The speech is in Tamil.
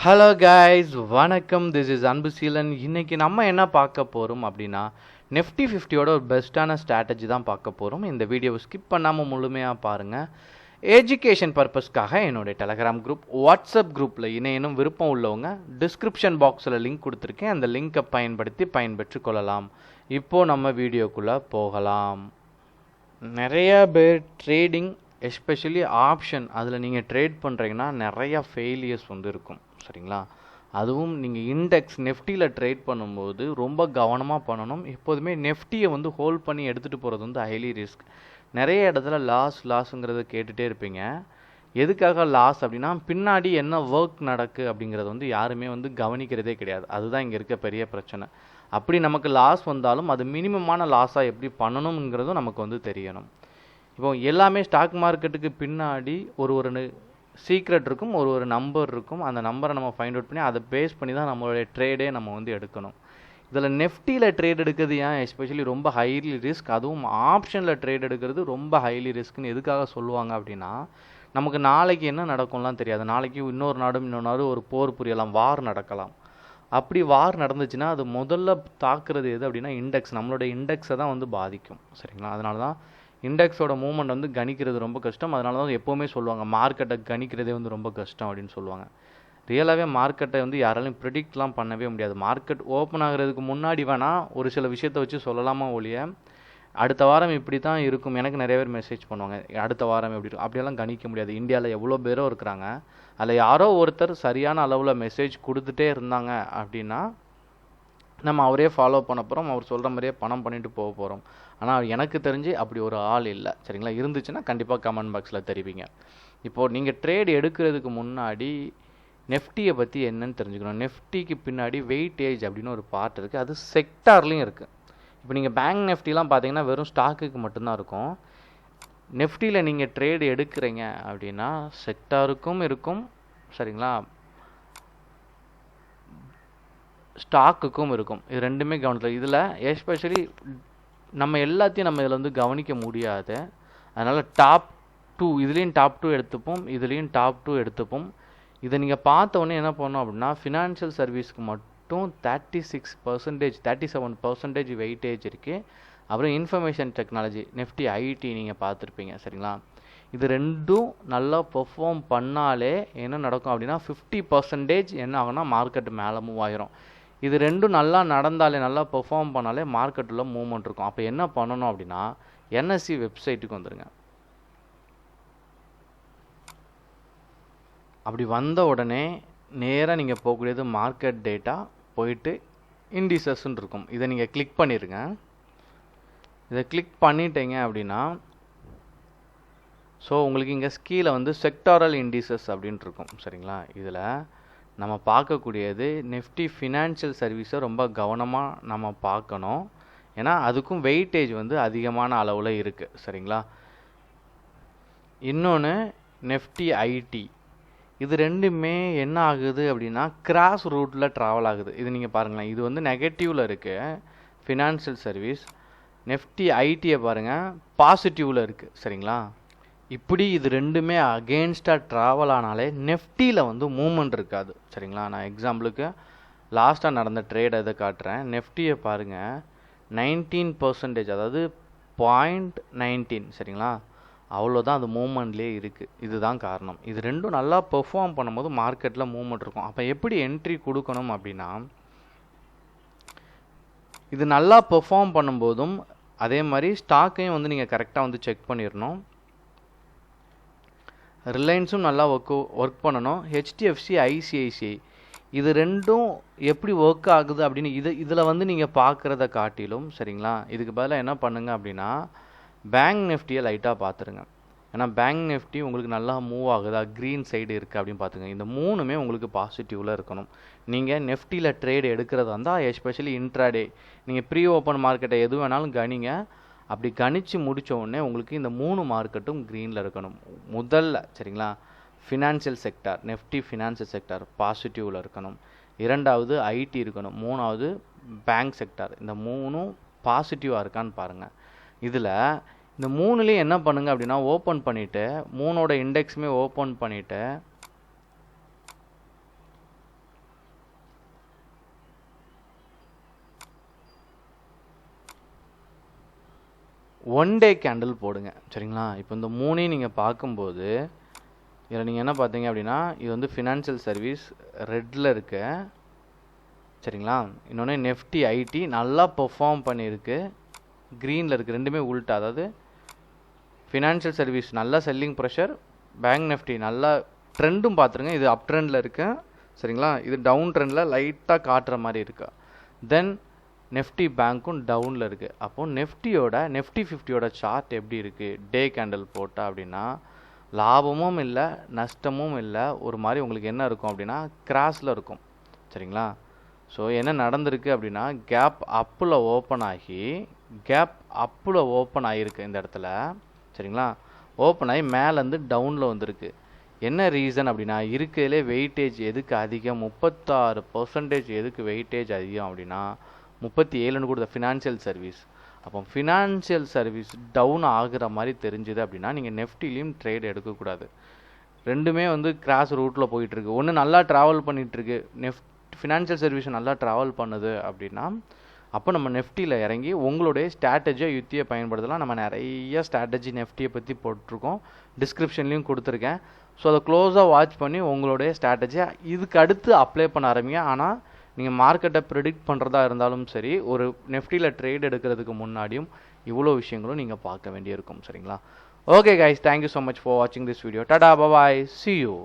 ஹலோ கைஸ், வணக்கம். This is Anbuseelan. இன்றைக்கி நம்ம என்ன பார்க்க போகிறோம் அப்படின்னா, நிஃப்டி 50யோட ஒரு பெஸ்ட்டான ஸ்ட்ராட்டஜி தான் பார்க்க போகிறோம். இந்த வீடியோவை ஸ்கிப் பண்ணாமல் முழுமையாக பாருங்கள். எஜுகேஷன் பர்பஸ்க்காக என்னுடைய டெலகிராம் குரூப், வாட்ஸ்அப் குரூப்பில் இணையனும் விருப்பம் உள்ளவங்க டிஸ்கிரிப்ஷன் பாக்ஸில் லிங்க் கொடுத்துருக்கேன். அந்த லிங்கை பயன்படுத்தி பயன்பெற்று கொள்ளலாம். இப்போது நம்ம வீடியோக்குள்ளே போகலாம். நிறைய பேர் ட்ரேடிங், எஸ்பெஷலி ஆப்ஷன், அதில் நீங்கள் ட்ரேட் பண்ணுறீங்கன்னா நிறையா ஃபெயிலியர்ஸ் வந்து இருக்கும். சரிங்களா? அதுவும் நீங்கள் இண்டெக்ஸ் நெஃப்டியில் ட்ரேட் பண்ணும்போது ரொம்ப கவனமாக பண்ணணும். எப்போதுமே நெஃப்டியை வந்து ஹோல்ட் பண்ணி எடுத்துகிட்டு போகிறது வந்து ஹைலி ரிஸ்க். நிறைய இடத்துல லாஸுங்கிறத கேட்டுகிட்டே இருப்பீங்க. எதுக்காக லாஸ் அப்படின்னா, பின்னாடி என்ன ஒர்க் நடக்கு அப்படிங்கிறது வந்து யாருமே வந்து கவனிக்கிறதே கிடையாது. அதுதான் இங்கே இருக்க பெரிய பிரச்சனை. அப்படி நமக்கு லாஸ் வந்தாலும் அது மினிமமான லாஸாக எப்படி பண்ணணுங்கிறதும் நமக்கு வந்து தெரியணும். இப்போ எல்லாமே ஸ்டாக் மார்க்கெட்டுக்கு பின்னாடி ஒரு சீக்ரெட் இருக்கும், ஒரு நம்பர் இருக்கும். அந்த நம்பரை நம்ம ஃபைண்ட் அவுட் பண்ணி அதை பேஸ் பண்ணி தான் நம்மளுடைய ட்ரேடே நம்ம வந்து எடுக்கணும். இதில் நெஃப்டியில் ட்ரேட் எடுக்கிறது ஏன் எஸ்பெஷலி ரொம்ப ஹைலி ரிஸ்க், அதுவும் ஆப்ஷனில் ட்ரேட் எடுக்கிறது ரொம்ப ஹைலி ரிஸ்க்னு எதுக்காக சொல்லுவாங்க அப்படின்னா, நமக்கு நாளைக்கு என்ன நடக்கும்லாம் தெரியாது. நாளைக்கு இன்னொரு நாடு ஒரு போர் புரியலாம், வார் நடக்கலாம். அப்படி வார் நடந்துச்சுன்னா அது முதல்ல தாக்குறது எது அப்படின்னா இண்டெக்ஸ், நம்மளுடைய இண்டெக்ஸை தான் வந்து பாதிக்கும். சரிங்களா? அதனால தான் இண்டெக்ஸோட மூவ்மெண்ட் வந்து கணிக்கிறது ரொம்ப கஷ்டம். அதனால தான் எப்போவுமே சொல்லுவாங்க மார்க்கெட்டை கணிக்கிறதே வந்து ரொம்ப கஷ்டம் அப்படின்னு சொல்லுவாங்க. ரியலாகவே மார்க்கெட்டை வந்து யாராலையும் ப்ரிடிக்ட்லாம் பண்ணவே முடியாது. மார்க்கெட் ஓப்பன் ஆகிறதுக்கு முன்னாடி வேணால் ஒரு சில விஷயத்தை வச்சு சொல்லலாமா ஒழிய, அடுத்த வாரம் இப்படி தான் இருக்கும். எனக்கு நிறைய பேர் மெசேஜ் பண்ணுவாங்க, அடுத்த வாரம் எப்படி இருக்கும், அப்படியெல்லாம் கணிக்க முடியாது. இந்தியாவில் எவ்வளோ பேரும் இருக்கிறாங்க, அதில் யாரோ ஒருத்தர் சரியான அளவில் மெசேஜ் கொடுத்துட்டே இருந்தாங்க அப்படின்னா நம்ம அவரே ஃபாலோ பண்ண போகிறோம், அவர் சொல்கிற மாதிரியே பணம் பண்ணிட்டு போக போகிறோம். ஆனால் எனக்கு தெரிஞ்சு அப்படி ஒரு ஆள் இல்லை. சரிங்களா? இருந்துச்சுன்னா கண்டிப்பாக கமெண்ட் பாக்ஸில் தெரிவிங்க. இப்போது நீங்கள் ட்ரேட் எடுக்கிறதுக்கு முன்னாடி நெஃப்டியை பற்றி என்னன்னு தெரிஞ்சுக்கணும். நெஃப்டிக்கு பின்னாடி வெயிட்டேஜ் அப்படின்னு ஒரு பார்ட் இருக்குது, அது செக்டார்லேயும் இருக்குது. இப்போ நீங்கள் பேங்க் நெஃப்டிலாம் பார்த்தீங்கன்னா வெறும் ஸ்டாக்குக்கு மட்டும்தான் இருக்கும். நெஃப்டியில் நீங்கள் ட்ரேடு எடுக்கிறீங்க அப்படின்னா செக்டாருக்கும் இருக்கும். சரிங்களா? ஸ்டாக்குக்கும் இருக்கும். இது ரெண்டுமே கவனத்தில். இதில் எஸ்பெஷலி நம்ம எல்லாத்தையும் நம்ம இதில் வந்து கவனிக்க முடியாது. அதனால் டாப் 2, இதுலேயும் டாப் 2 எடுத்துப்போம், இதுலேயும் டாப் 2 எடுத்துப்போம். இதை நீங்கள் பார்த்த உடனே என்ன பண்ணோம் அப்படின்னா, ஃபினான்ஷியல் சர்வீஸ்க்கு மட்டும் 36%, 37% வெயிட்டேஜ் இருக்குது. அப்புறம் இன்ஃபர்மேஷன் டெக்னாலஜி, நிஃப்டி ஐடி நீங்கள் பார்த்துருப்பீங்க. சரிங்களா? இது ரெண்டும் நல்லா பெர்ஃபார்ம் பண்ணாலே என்ன நடக்கும் அப்படின்னா 50% என்ன ஆகும்னா மார்க்கெட் மேலே மூவ் ஆகிரும். இது ரெண்டும் நல்லா நடந்தாலே, நல்லா பெர்ஃபார்ம் பண்ணாலே மார்க்கெட்டில் மூவ்மெண்ட் இருக்கும். அப்போ என்ன பண்ணணும் அப்படின்னா, என்எஸ்சி வெப்சைட்டுக்கு வந்துடுங்க. அப்படி வந்த உடனே நேராக நீங்கள் போகக்கூடியது மார்க்கெட் டேட்டா, போயிட்டு இண்டிசஸ்ன்னு இருக்கும். இதை நீங்கள் கிளிக் பண்ணிடுங்க. இதை கிளிக் பண்ணிட்டீங்க அப்படின்னா ஸோ உங்களுக்கு இங்கே கீழே வந்து செக்டாரல் இண்டிசஸ் அப்படின்ட்டு இருக்கும். சரிங்களா? இதில் நம்ம பார்க்கக்கூடியது நிஃப்டி ஃபினான்ஷியல் சர்வீஸை ரொம்ப கவனமாக நம்ம பார்க்கணும். ஏன்னா அதுக்கும் வெயிட்டேஜ் வந்து அதிகமான அளவில் இருக்குது. சரிங்களா? இன்னொன்று நிஃப்டி ஐடி, இது ரெண்டுமே என்ன ஆகுது அப்படின்னா கிராஸ் ரூட்டில் ட்ராவல் ஆகுது. இது நீங்கள் பாருங்களேன், இது வந்து நெகட்டிவில் இருக்குது ஃபினான்ஷியல் சர்வீஸ். நிஃப்டி ஐடியை பாருங்கள், பாசிட்டிவில் இருக்குது. சரிங்களா? இப்படி இது ரெண்டுமே அகெயின்ஸ்டாக ட்ராவல் ஆனாலே நெஃப்டியில் வந்து மூவ்மெண்ட் இருக்காது. சரிங்களா? நான் எக்ஸாம்பிளுக்கு லாஸ்ட்டாக நடந்த ட்ரேடை இதை காட்டுறேன். நெஃப்டியை பாருங்கள், 19%, அதாவது 0.19. சரிங்களா? அவ்வளோதான் அது மூவ்மெண்ட்லேயே இருக்குது. இதுதான் காரணம். இது ரெண்டும் நல்லா பெர்ஃபார்ம் பண்ணும்போது மார்க்கெட்டில் மூவ்மெண்ட் இருக்கும். அப்போ எப்படி என்ட்ரி கொடுக்கணும் அப்படின்னா, இது நல்லா பெர்ஃபார்ம் பண்ணும்போதும் அதே மாதிரி ஸ்டாக்கையும் வந்து நீங்கள் கரெக்டாக வந்து செக் பண்ணிடணும். ரிலையன்ஸும் நல்லா ஒர்க் பண்ணணும். ஹெச்டிஎஃப்சி, ஐசிஐசிஐ, இது ரெண்டும் எப்படி ஒர்க் ஆகுது அப்படின்னு இதில் வந்து நீங்கள் பார்க்குறத காட்டிலும், சரிங்களா, இதுக்கு பதிலாக என்ன பண்ணுங்க அப்படின்னா பேங்க் நிஃப்டியை லைட்டாக பார்த்துருங்க. ஏன்னா பேங்க் நிஃப்டி உங்களுக்கு நல்லா மூவ் ஆகுதா, க்ரீன் சைடு இருக்குது அப்படின்னு பார்த்துங்க. இந்த மூணுமே உங்களுக்கு பாசிட்டிவில் இருக்கணும். நீங்கள் நெஃப்டியில் ட்ரேடு எடுக்கிறதா இருந்தால், எஸ்பெஷலி இன்ட்ராடே, நீங்கள் ப்ரீ ஓப்பன் மார்க்கெட்டை எது வேணாலும் கணிங்க. அப்படி கணிச்சு முடித்த உடனே உங்களுக்கு இந்த 3 மார்க்கெட்டும் க்ரீனில் இருக்கணும் முதல்ல. சரிங்களா? Financial sector, Nifty financial sector பாசிட்டிவில் இருக்கணும். இரண்டாவது ஐடி இருக்கணும். மூணாவது பேங்க் செக்டார். இந்த 3ம் பாசிட்டிவாக இருக்கான்னு பாருங்கள். இதில் இந்த 3லேயும் என்ன பண்ணுங்கள் அப்படின்னா, ஓப்பன் பண்ணிவிட்டு 3ஓட இண்டெக்ஸுமே ஓப்பன் பண்ணிவிட்டு ஒன் டே கேண்டில் போடுங்க சரிங்களா. இப்போ இந்த மூணையும் நீங்கள் பார்க்கும்போது இதில் நீங்கள் என்ன பார்த்தீங்க அப்படின்னா இது வந்து ஃபினான்ஷியல் சர்வீஸ் ரெட்டில் இருக்கு சரிங்களா. இன்னொன்று நெஃப்டி ஐடி நல்லா பெர்ஃபார்ம் பண்ணியிருக்கு, க்ரீனில் இருக்குது. ரெண்டுமே உள்ட்டா, அதாவது ஃபினான்ஷியல் சர்வீஸ் நல்லா செல்லிங் ப்ரெஷர், பேங்க் நிஃப்டி நல்லா ட்ரெண்டும் பார்த்துருங்க. இது அப் ட்ரெண்டில் இருக்கு சரிங்களா, இது டவுன் ட்ரெண்டில் லைட்டாக காட்டுற மாதிரி இருக்கு. தென் நெஃப்டி பேங்க்கும் டவுனில் இருக்குது. அப்போது நெஃப்டி 50யோட சார்ட் எப்படி இருக்குது டே கேண்டில் போட்டால் அப்படின்னா லாபமும் இல்லை நஷ்டமும் இல்லை, ஒரு மாதிரி உங்களுக்கு என்ன இருக்கும் அப்படின்னா கிராஸில் இருக்கும் சரிங்களா. ஸோ என்ன நடந்திருக்கு அப்படின்னா கேப் அப்பில் ஓப்பன் ஆகியிருக்கு இந்த இடத்துல சரிங்களா. ஓப்பன் ஆகி மேலேருந்து டவுனில் வந்திருக்கு. என்ன ரீசன் அப்படின்னா இருக்கிறதுலே வெயிட்டேஜ் எதுக்கு அதிகம், 36% எதுக்கு வெயிட்டேஜ் அதிகம் அப்படின்னா 37ன்னு கொடுத்த ஃபினான்ஷியல் சர்வீஸ். அப்போ ஃபினான்ஷியல் சர்வீஸ் டவுன் ஆகுற மாதிரி தெரிஞ்சுது அப்படின்னா நீங்கள் நெஃப்டிலையும் ட்ரேட் எடுக்கக்கூடாது. ரெண்டுமே வந்து கிராஸ் ரூட்டில் போயிட்டுருக்கு. ஒன்று நல்லா ட்ராவல் பண்ணிகிட்ருக்கு, ஃபினான்ஷியல் சர்வீஸ் நல்லா ட்ராவல் பண்ணுது அப்படின்னா அப்போ நம்ம நெஃப்டியில் இறங்கி உங்களுடைய ஸ்ட்ராட்டஜியை யுத்தியை பயன்படுத்தலாம். நம்ம நிறைய ஸ்ட்ராட்டஜி நெஃப்டியை பற்றி போட்டிருக்கோம், டிஸ்கிரிப்ஷன்லேயும் கொடுத்துருக்கேன். ஸோ அதை க்ளோஸாக வாட்ச் பண்ணி உங்களுடைய ஸ்ட்ராட்டஜியை இதுக்கு அடுத்து அப்ளை பண்ண ஆரம்பிங்க. ஆனால் நீங்கள் மார்க்கெட்டை ப்ரிடிக்ட் பண்ணுறதா இருந்தாலும் சரி, ஒரு நெஃப்டியில் ட்ரேட் எடுக்கிறதுக்கு முன்னாடியும் இவ்வளோ விஷயங்களும் நீங்கள் பார்க்க வேண்டியிருக்கும் சரிங்களா. Okay guys, thank you so much for வாட்சிங் this video. Tata bye, see you.